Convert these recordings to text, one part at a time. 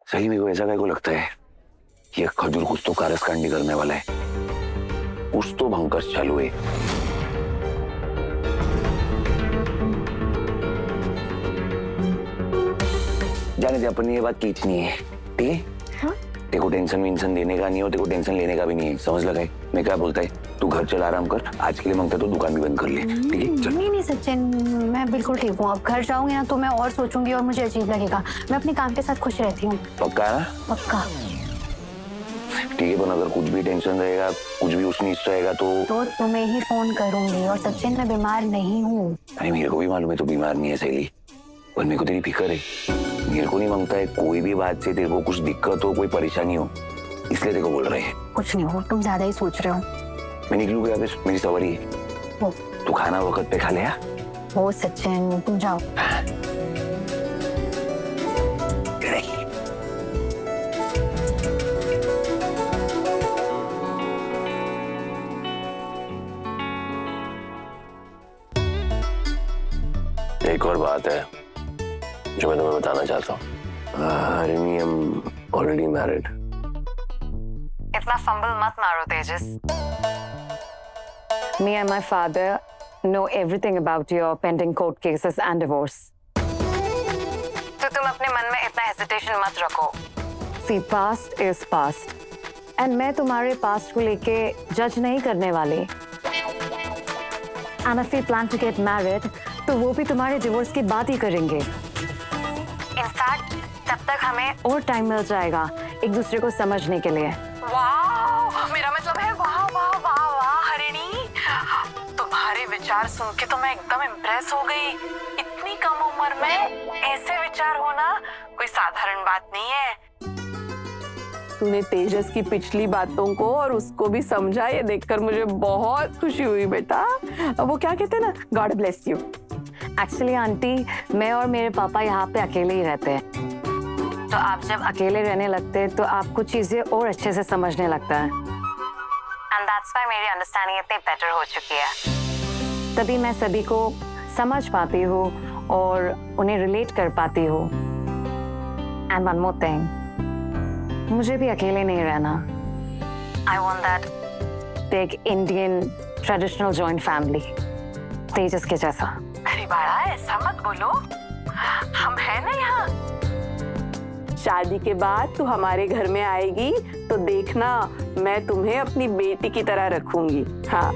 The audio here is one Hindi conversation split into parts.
सही मेरे को ऐसा काय को लगता है ये खजूर कुछ तो कारस्तानी करने वाला है, कुछ तो भंकस चालू है। जाने दे, अपन ने ये बात खींचनी है, ठीक है? हाँ? तेको टेंशन वेंशन देने का नहीं हो, तेको टेंशन लेने का भी नहीं है, समझ लगा है? मैं क्या बोलता है, तू घर चल, आराम कर, आज के लिए मांगता तो दुकान भी बंद कर ले, ठीक है? चल। नहीं सचिन, मैं बिल्कुल ठीक हूँ। अब घर जाऊंगी ना तो मैं और सोचूंगी और मुझे अजीब लगेगा। मैं अपने काम के साथ खुश रहती हूँ। पक्का है ना? पक्का। ठीक है, पर अगर कुछ भी टेंशन रहेगा, कुछ भी उस रहेगा तो तुम्हें ही फोन करूंगी। और सचिन, मैं बीमार नहीं हूँ। अरे मेरे को भी मालूम है तो बीमार नहीं है सहेली, पर मेरे को तेरी फिक्र है। मेरे को नहीं मांगता है कोई भी बात से तेरे को कुछ दिक्कत हो, कोई परेशानी हो, इसलिए तेरे को बोल रहे हैं। कुछ नहीं हो, तुम ज्यादा ही सोच रहे हो। मैं निकलूँ क्या? फिर मेरी सवारी है। तू खाना वक्त पे खा ले। हो सचिन, तुम जाओ। एक और बात है जो मैं तुम्हें बताना चाहता हूँ। हरिणी, आई एम ऑलरेडी मैरिड। इतना फंबल मत मारो तेजस। Me and my father know everything about your pending court cases and divorce. तो तुम अपने मन में इतना हेजिटेशन मत रखो। See, past is past. And मैं तुम्हारे past को लेके जज नहीं करने वाली। And if we plan to get married, तो वो भी तुम्हारे डिवोर्स की बात ही करेंगे। इनफैक्ट तब तक हमें और टाइम मिल जाएगा एक दूसरे को समझने के लिए। वाह, मेरा मतलब है वाह वाह वाह वाह हरिणी, तुम्हारे विचार सुन के तो मैं एकदम इम्प्रेस हो गई। इतनी कम उम्र में ऐसे विचार होना कोई साधारण बात नहीं है। तूने तेजस की पिछली बातों को और उसको भी समझा, ये देखकर मुझे बहुत खुशी हुई बेटा। वो क्या कहते हैं ना, God bless you. Actually aunty, मैं और मेरे पापा यहाँ पे अकेले ही रहते हैं, तो आप जब अकेले रहने लगते हैं तो आपको चीजें और अच्छे से समझने लगता है। एंड दैट्स व्हाई मेरी अंडरस्टैंडिंग इतनी बेटर हो चुकी है। तभी मैं सभी को समझ पाती हूँ और उन्हें रिलेट कर पाती हूँ। एंड वन मोर थिंग, मुझे भी अकेले नहीं रहना। I want that big Indian traditional joint family, Tejas के जैसा। अरे बाड़ा, ऐसा मत बोलो, हम हैं ना यहाँ। शादी के बाद तू हमारे घर में आएगी तो देखना, मैं तुम्हें अपनी बेटी की तरह रखूंगी। हाँ।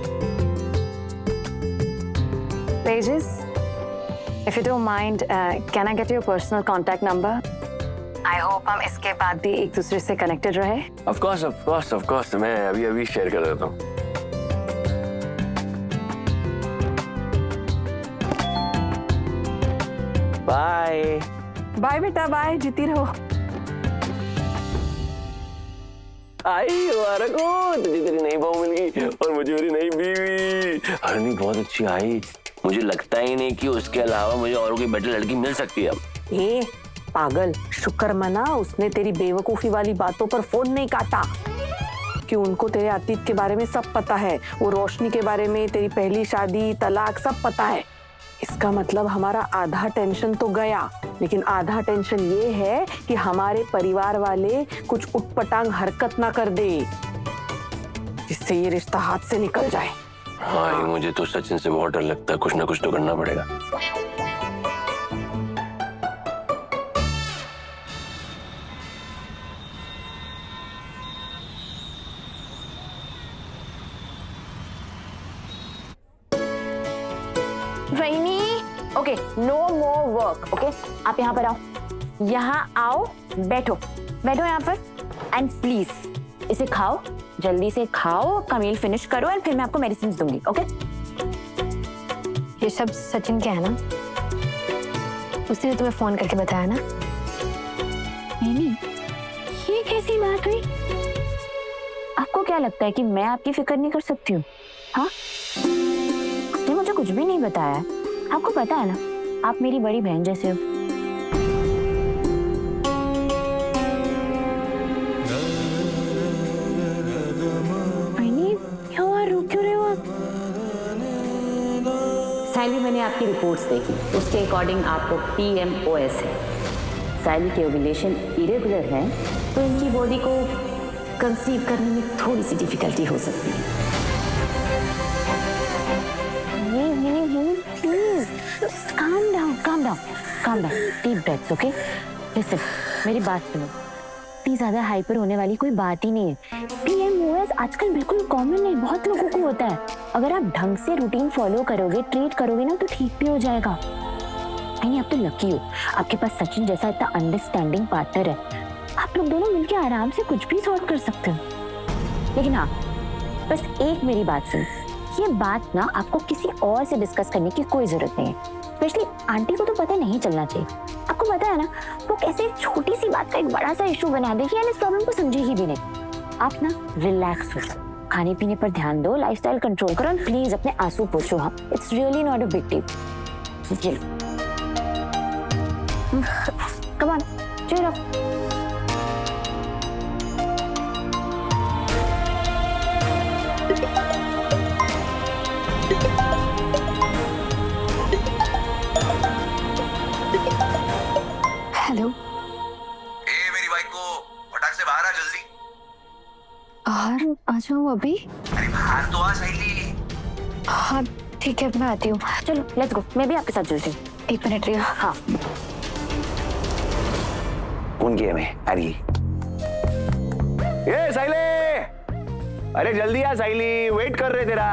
Tejas, if you don't mind, can I get your personal contact number? I hope हम इसके बाद भी एक दूसरे से कनेक्टेड रहे। Of course, मैं अभी शेयर कर देता हूँ। बाय बाय बेटा, बाय, जीती रहो। आई मुबारक हो, तुझे तेरी नई बहू मिल गई और मुझे मेरी नई बीवी। हरनी बहुत अच्छी आई, मुझे लगता ही नहीं कि उसके अलावा मुझे और कोई बेटर लड़की मिल सकती है अब। ए पागल, शुक्र मना उसने तेरी बेवकूफी वाली बातों पर फोन नहीं काटा, कि उनको तेरे अतीत के बारे में सब पता है। वो रोशनी के बारे में, तेरी पहली शादी, तलाक, सब पता है। इसका मतलब हमारा आधा टेंशन तो गया, लेकिन आधा टेंशन ये है कि हमारे परिवार वाले कुछ उटपटांग हरकत ना कर दे जिससे ये रिश्ता हाथ से निकल जाए। हाँ, मुझे तो सचिन से बहुत डर लगता है, कुछ ना कुछ तो करना पड़ेगा। Rainy, okay, no more work, okay? आप यहाँ पर आओ, यहाँ आओ, बैठो यहाँ पर, एंड प्लीज इसे खाओ, जल्दी से खाओ, का मील फिनिश करो एंड फिर मैं आपको मेडिसिन दूंगी, ओके? ये सब सचिन क्या है ना, उसने तुम्हें फोन करके बताया ना? नहीं, ये कैसी बात हुई? आपको क्या लगता है कि मैं आपकी फिक्र नहीं कर सकती हूँ? हाँ, उसने मुझे कुछ भी नहीं बताया। आपको पता है ना, आप मेरी बड़ी बहन जैसे हो। क्यों रहे हो आप? साइली, मैंने आपकी रिपोर्ट्स देखी, उसके अकॉर्डिंग आपको PMOS है। साइली के ओव्यूलेशन इरेगुलर है तो इनकी बॉडी को कंसीव करने में थोड़ी सी डिफिकल्टी हो सकती है। Please calm down, deep breaths, okay? Listen, मेरी बात सुनो, इतनी ज्यादा हाइपर होने वाली कोई बात ही नहीं है। PMOS आजकल बिल्कुल कॉमन है, बहुत लोगों को होता है। अगर आप ढंग से रूटीन फॉलो करोगे, ट्रीट करोगे ना, तो ठीक भी हो जाएगा। नहीं, आप तो लकी हो, आपके पास सचिन जैसा इतना अंडरस्टैंडिंग पार्टनर है। आप लोग दोनों मिलके आराम से कुछ भी सॉल्व कर सकते हो। लेकिन हाँ, बस एक मेरी बात सुन, ये बात ना आपको किसी और से डिस्कस करने की कोई जरूरत नहीं है। स्पेशली आंटी को तो पता नहीं चलना चाहिए। आपको पता है ना, वो कैसे एक छोटी सी बात का एक बड़ा सा इशू बना देगी और इस प्रॉब्लम को समझेगी भी नहीं। आप ना रिलैक्स हो, खाने पीने पर ध्यान दो, लाइफस्टाइल कंट्रोल करो, और प्लीज अपने आंसू पोंछो। हाँ, it's really not a big deal. चलो, come on, cheer up. Hello. मेरी बाइक को फटाक से बाहर आ जल्दी। बाहर आ जाऊँ अभी? अरे बाहर तो आ साइली। हाँ ठीक है, मैं आती हूँ। चलो लेट्स गो, मैं भी आपके साथ चलती हूँ। 1 मिनट रिया। हाँ कौन किया मैं? अरे ये साइले, अरे जल्दी आ साइली, वेट कर रहे तेरा।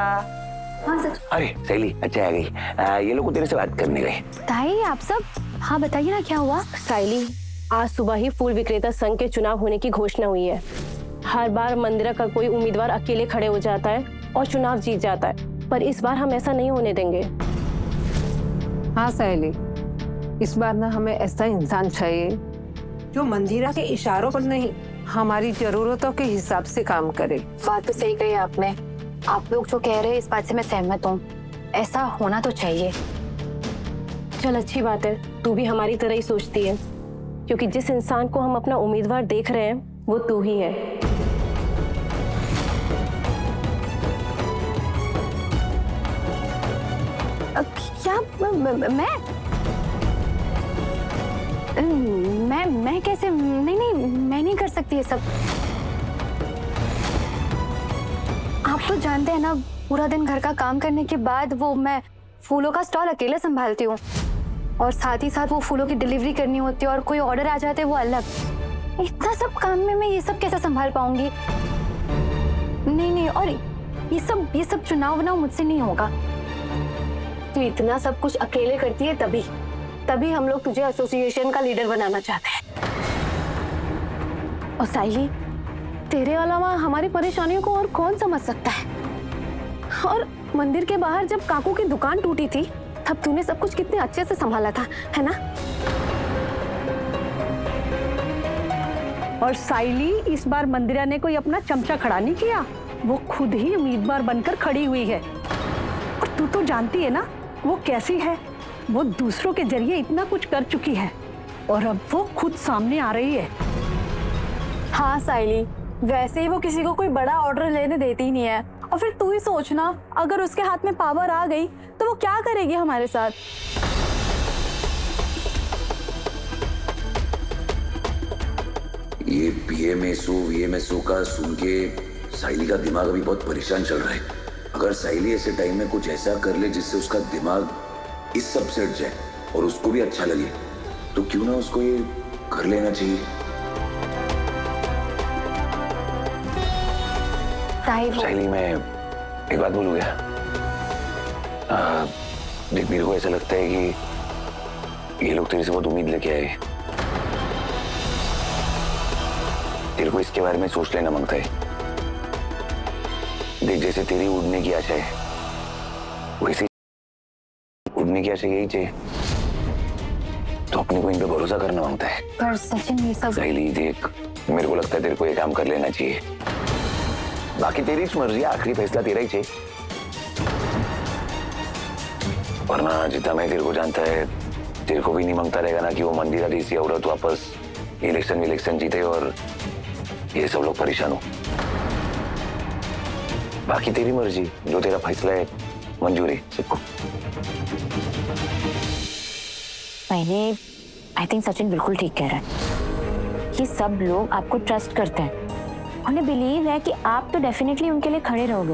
हाँ सर। अरे साइली, अच्छा आ गई। ये लोग तेरे से बात करने गए। ताई आप सब, हाँ बताइए ना क्या हुआ? साइली, आज सुबह ही फूल विक्रेता संघ के चुनाव होने की घोषणा हुई है। हर बार मंदिरा का कोई उम्मीदवार अकेले खड़े हो जाता है और चुनाव जीत जाता है, पर इस बार हम ऐसा नहीं होने देंगे। हाँ साहेली, इस बार ना हमें ऐसा इंसान चाहिए जो मंदिरा के इशारों पर नहीं, हमारी जरूरतों के हिसाब से काम करे। बात तो सही कही आपने। आप लोग जो कह रहे हैं इस बात से मैं सहमत हूँ। ऐसा होना तो चाहिए। चल अच्छी बात है, तू भी हमारी तरह ही सोचती है, क्योंकि जिस इंसान को हम अपना उम्मीदवार देख रहे हैं वो तू ही है। क्या मैं कैसे? नहीं, मैं नहीं कर सकती ये सब। आप तो जानते हैं ना, पूरा दिन घर का काम करने के बाद वो मैं फूलों का स्टॉल अकेले संभालती हूँ, और साथ ही साथ वो फूलों की डिलीवरी करनी होती है, और कोई ऑर्डर आ जाते वो अलग। इतना सब काम में मैं ये सब कैसे संभाल पाऊंगी? नहीं, और ये सब चुनाव मुझसे नहीं होगा। तू इतना सब कुछ अकेले करती है, तभी हम लोग तुझे एसोसिएशन का लीडर बनाना चाहते हैं। और साइली, तेरे अलावा हमारी परेशानियों को और कौन समझ सकता है? और मंदिर के बाहर जब काकू की दुकान टूटी थी, तब तूने सब कुछ कितने अच्छे से संभाला था, है ना? और साइली, इस बार मंदिरा ने कोई अपना चमचा खड़ा नहीं किया, वो खुद ही उम्मीदवार बनकर खड़ी हुई है। और तू तो जानती है ना वो कैसी है। वो दूसरों के जरिए इतना कुछ कर चुकी है, और अब वो खुद सामने आ रही है। हाँ साइली, वैसे ही वो किसी को कोई बड़ा ऑर्डर लेने देती ही नहीं है। और फिर तू ही सोचना, अगर उसके हाथ में पावर आ गई तो वो क्या करेगी हमारे साथ? ये PMSO का सुन के साइली का दिमाग अभी बहुत परेशान चल रहा है। अगर साइली ऐसे टाइम में कुछ ऐसा कर ले जिससे उसका दिमाग इस सब से हट जाए और उसको भी अच्छा लगे, तो क्यों ना उसको ये कर लेना चाहिए। साइली, मैं एक बात बोलूँ क्या? देख, मेरे को ऐसा लगता है कि ये लोग तेरे से बहुत उम्मीद लेके आए। तेरे को इसके बारे में सोच लेना मांगता है। देख, जैसे तेरी उड़ने की आशा है, वैसे उड़ने की आशा यही चाहिए, तो अपने को इन पे भरोसा करना मांगता है। पर सचिन, ये सब साइली देख, मेरे को लगता है तेरे को ये काम कर लेना चाहिए। बाकी तेरी मर्जी, आखिरी फैसला तेरा ही चाहिए। वरना जितना मैं तेरे को जानता है, तेरे को भी नहीं मांगता रहेगा ना कि वो मंदिरा जैसी औरत वापस इलेक्शन जीते और ये सब लोग परेशान हो। बाकी तेरी मर्जी, जो तेरा फैसला है मंजूर है सबको। मैंने आई थिंक सचिन बिल्कुल ठीक कह रहा है। ये सब लोग आपको ट्रस्ट करते हैं, उन्हें बिलीव है कि आप तो डेफिनेटली उनके लिए खड़े रहोगे।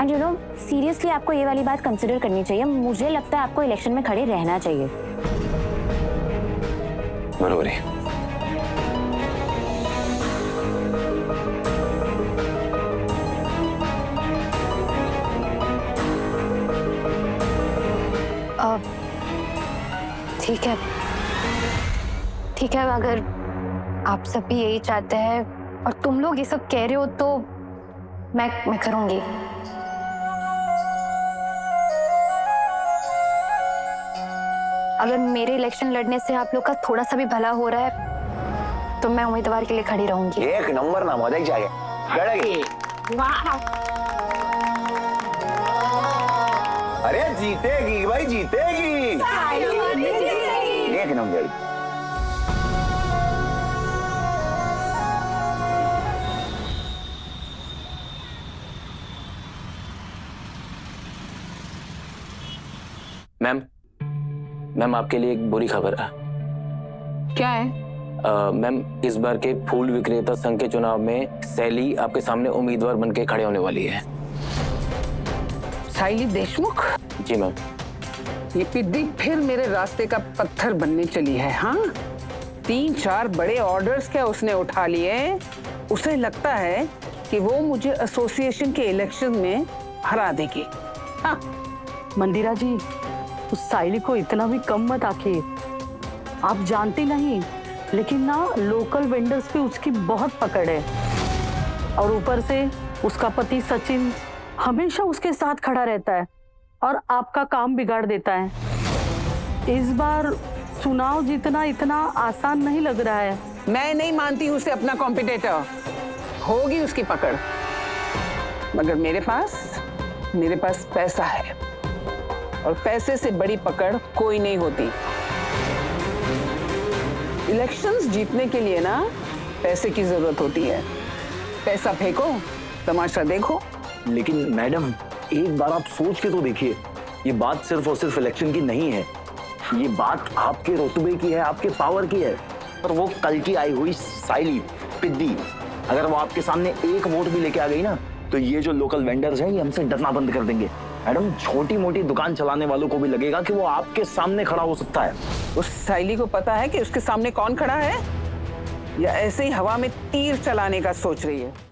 एंड यू नो सीरियसली आपको ये वाली बात कंसिडर करनी चाहिए। मुझे लगता है आपको इलेक्शन में खड़े रहना चाहिए। बरोबर है। ठीक है, ठीक है, अगर आप सब भी यही चाहते हैं और तुम लोग ये सब कह रहे हो तो मैं करूंगी। अगर मेरे इलेक्शन लड़ने से आप लोग का थोड़ा सा भी भला हो रहा है तो मैं उम्मीदवार के लिए खड़ी रहूंगी। एक नंबर ना मजा चाहिए। अरे जीतेगी भाई, जीतेगी। एक नंबर। मैम आपके लिए एक बुरी खबर है। क्या है? मैम इस बार के फूल विक्रेता संघ के चुनाव में सैली आपके सामने उम्मीदवार बनके खड़े होने वाली है। साइली देशमुख? जी मैम। ये पिद्दी फिर मेरे रास्ते का पत्थर बनने चली है। हाँ, 3-4 बड़े ऑर्डर्स क्या उसने उठा लिए। उसे लगता है कि वो मुझे एसोसिएशन के इलेक्शन में हरा देगी। हाँ। मंदिरा जी, उस साइली को इतना भी कम मत आखिए। आप जानती नहीं, लेकिन ना लोकल वेंडर्स पे उसकी बहुत पकड़ है। और ऊपर से उसका पति सचिन हमेशा उसके साथ खड़ा रहता है और आपका काम बिगाड़ देता है। इस बार चुनाव जीतना इतना आसान नहीं लग रहा है। मैं नहीं मानती उसे अपना कॉम्पिटिटर। होगी उसकी पकड़, मगर मेरे पास पैसा है और पैसे से बड़ी पकड़ कोई नहीं होती। इलेक्शंस जीतने के लिए ना पैसे की जरूरत होती है। पैसा फेंको, तमाशा देखो। लेकिन मैडम एक बार आप सोच के तो देखिए, ये बात सिर्फ और सिर्फ इलेक्शन की नहीं है। ये बात आपके रुतबे की है, आपके पावर की है। पर वो कल की आई हुई साइली पिद्दी, अगर वो आपके सामने एक वोट भी लेके आ गई ना, तो ये जो लोकल वेंडर्स हैं ये हमसे डरना बंद कर देंगे। मैडम छोटी मोटी दुकान चलाने वालों को भी लगेगा कि वो आपके सामने खड़ा हो सकता है। उस साइली को पता है कि उसके सामने कौन खड़ा है, या ऐसे ही हवा में तीर चलाने का सोच रही है?